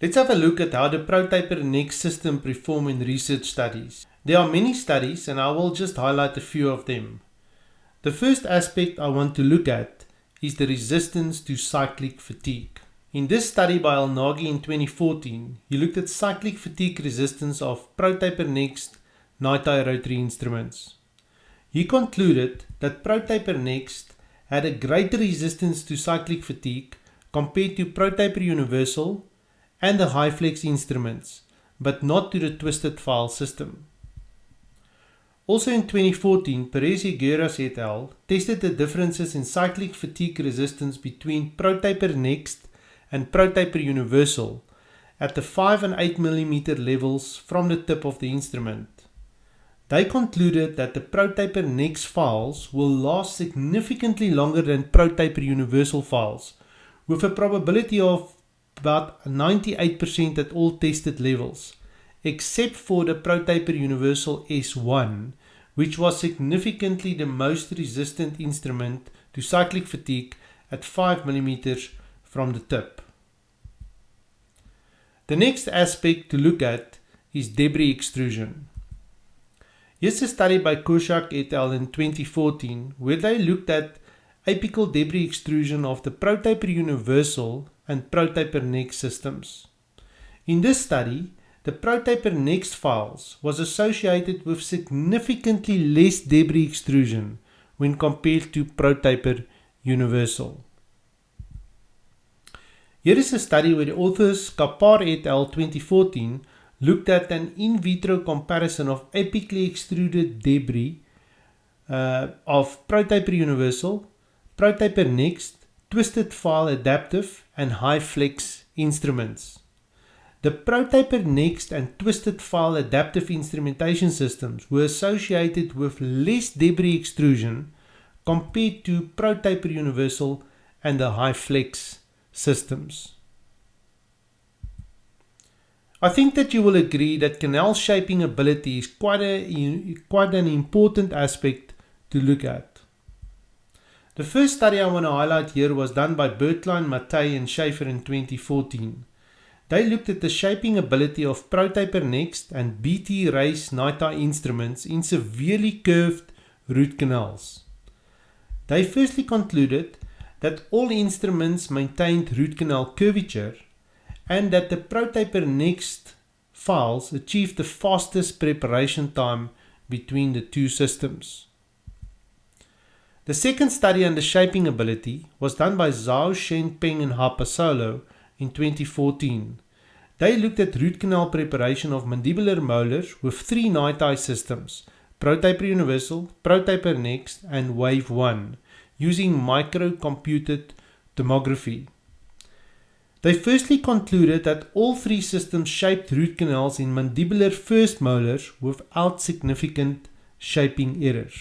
Let's have a look at how the ProTaper Next system performs in research studies. There are many studies and I will just highlight a few of them. The first aspect I want to look at is the resistance to cyclic fatigue. In this study by Al-Nagy in 2014, he looked at cyclic fatigue resistance of ProTaper Next Nighti rotary instruments. He concluded that ProTaper Next had a greater resistance to cyclic fatigue compared to ProTaper Universal and the high flex instruments, but not to the twisted file system. Also in 2014, Perez-Higueras et al. Tested the differences in cyclic fatigue resistance between ProTaper Next and ProTaper Universal at the 5 and 8 mm levels from the tip of the instrument. They concluded that the ProTaper Next files will last significantly longer than ProTaper Universal files, with a probability of about 98% at all tested levels, except for the ProTaper Universal S1, which was significantly the most resistant instrument to cyclic fatigue at 5 mm from the tip. The next aspect to look at is debris extrusion. Here's a study by Koshak et al. In 2014 where they looked at apical debris extrusion of the ProTaper Universal and ProTaper Next systems. In this study, the ProTaper Next files was associated with significantly less debris extrusion when compared to ProTaper Universal. Here is a study where the authors Kapar et al. 2014 looked at an in vitro comparison of apically extruded debris of ProTaper Universal, ProTaper Next, twisted file adaptive and high flex instruments. The ProTaper Next and twisted file adaptive instrumentation systems were associated with less debris extrusion compared to ProTaper Universal and the high flex systems. I think that you will agree that canal shaping ability is quite an important aspect to look at. The first study I want to highlight here was done by Bertlein, Mattei and Schaefer in 2014. They looked at the shaping ability of ProTaper Next and BT Race Nighti instruments in severely curved root canals. They firstly concluded that all instruments maintained root canal curvature and that the ProTaper Next files achieved the fastest preparation time between the two systems. The second study on the shaping ability was done by Zhao, Shen, Peng and Hapasolo in 2014. They looked at root canal preparation of mandibular molars with 3 Nighti systems, ProTaper Universal, ProTaper Next and Wave 1, using micro-computed tomography. They firstly concluded that all 3 systems shaped root canals in mandibular first molars without significant shaping errors.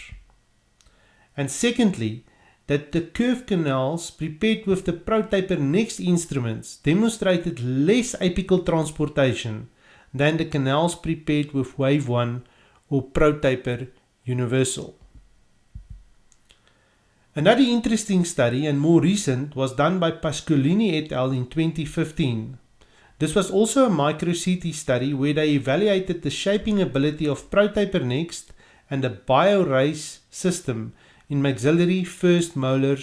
And secondly, that the curved canals prepared with the ProTaper Next instruments demonstrated less apical transportation than the canals prepared with Wave 1 or ProTaper Universal. Another interesting study and more recent was done by Pascolini et al. In 2015. This was also a micro-CT study where they evaluated the shaping ability of ProTaper Next and the BioRace system in maxillary first molar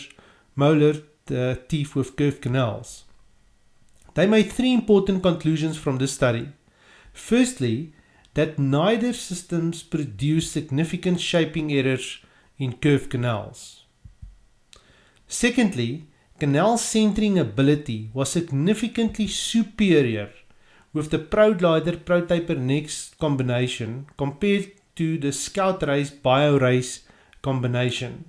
teeth with curved canals. They made 3 important conclusions from this study. Firstly, that neither systems produced significant shaping errors in curved canals. Secondly, canal centering ability was significantly superior with the ProGlider ProTaper Next combination compared to the Scout Race BioRace combination.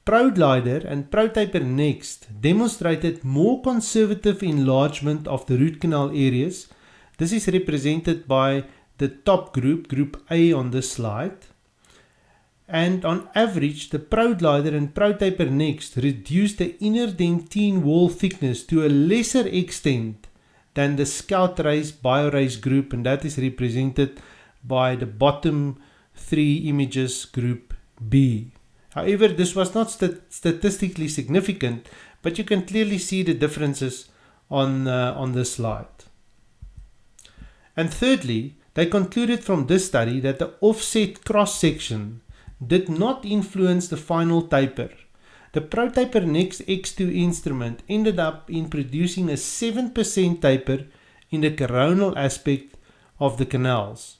ProGlider and ProTaper Next demonstrated more conservative enlargement of the root canal areas. This is represented by the top group, Group A on this slide. And on average, the ProGlider and ProTaper Next reduced the inner dentine wall thickness to a lesser extent than the Scout Race BioRace group, and that is represented by the bottom 3 images, Group B. However, this was not statistically significant, but you can clearly see the differences on this slide. And thirdly, they concluded from this study that the offset cross-section did not influence the final taper. The ProTaper Next X2 instrument ended up in producing a 7% taper in the coronal aspect of the canals.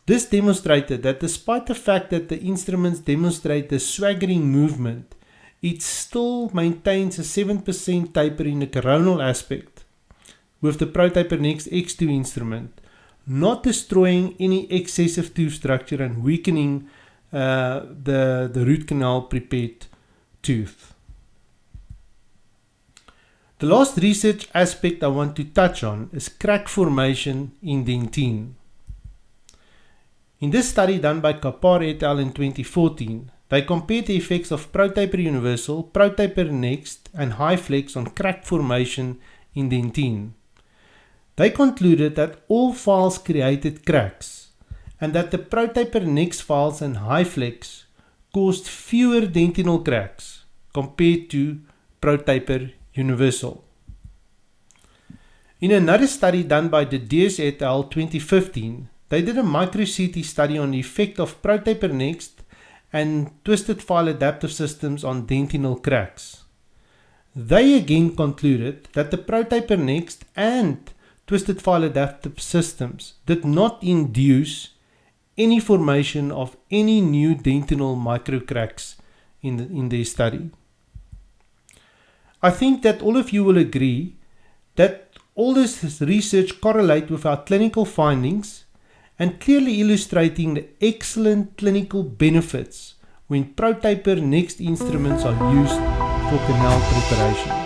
This demonstrated that despite the fact that the instruments demonstrate the swaggering movement, it still maintains a 7% taper in the coronal aspect with the ProTaper Next X2 instrument, not destroying any excessive tooth structure and weakening the root canal prepared tooth. The last research aspect I want to touch on is crack formation in dentine. In this study done by Kapar et al. In 2014, they compared the effects of ProTaper Universal, ProTaper Next and HyFlex on crack formation in dentine. They concluded that all files created cracks and that the ProTaper Next files and HyFlex caused fewer dentinal cracks compared to ProTaper Universal. In another study done by De Diers et al. 2015, they did a micro-CT study on the effect of ProTaper Next and twisted file adaptive systems on dentinal cracks. They again concluded that the ProTaper Next and twisted file adaptive systems did not induce any formation of any new dentinal microcracks in their study. I think that all of you will agree that all this research correlates with our clinical findings and clearly illustrating the excellent clinical benefits when ProTaper Next instruments are used for canal preparation.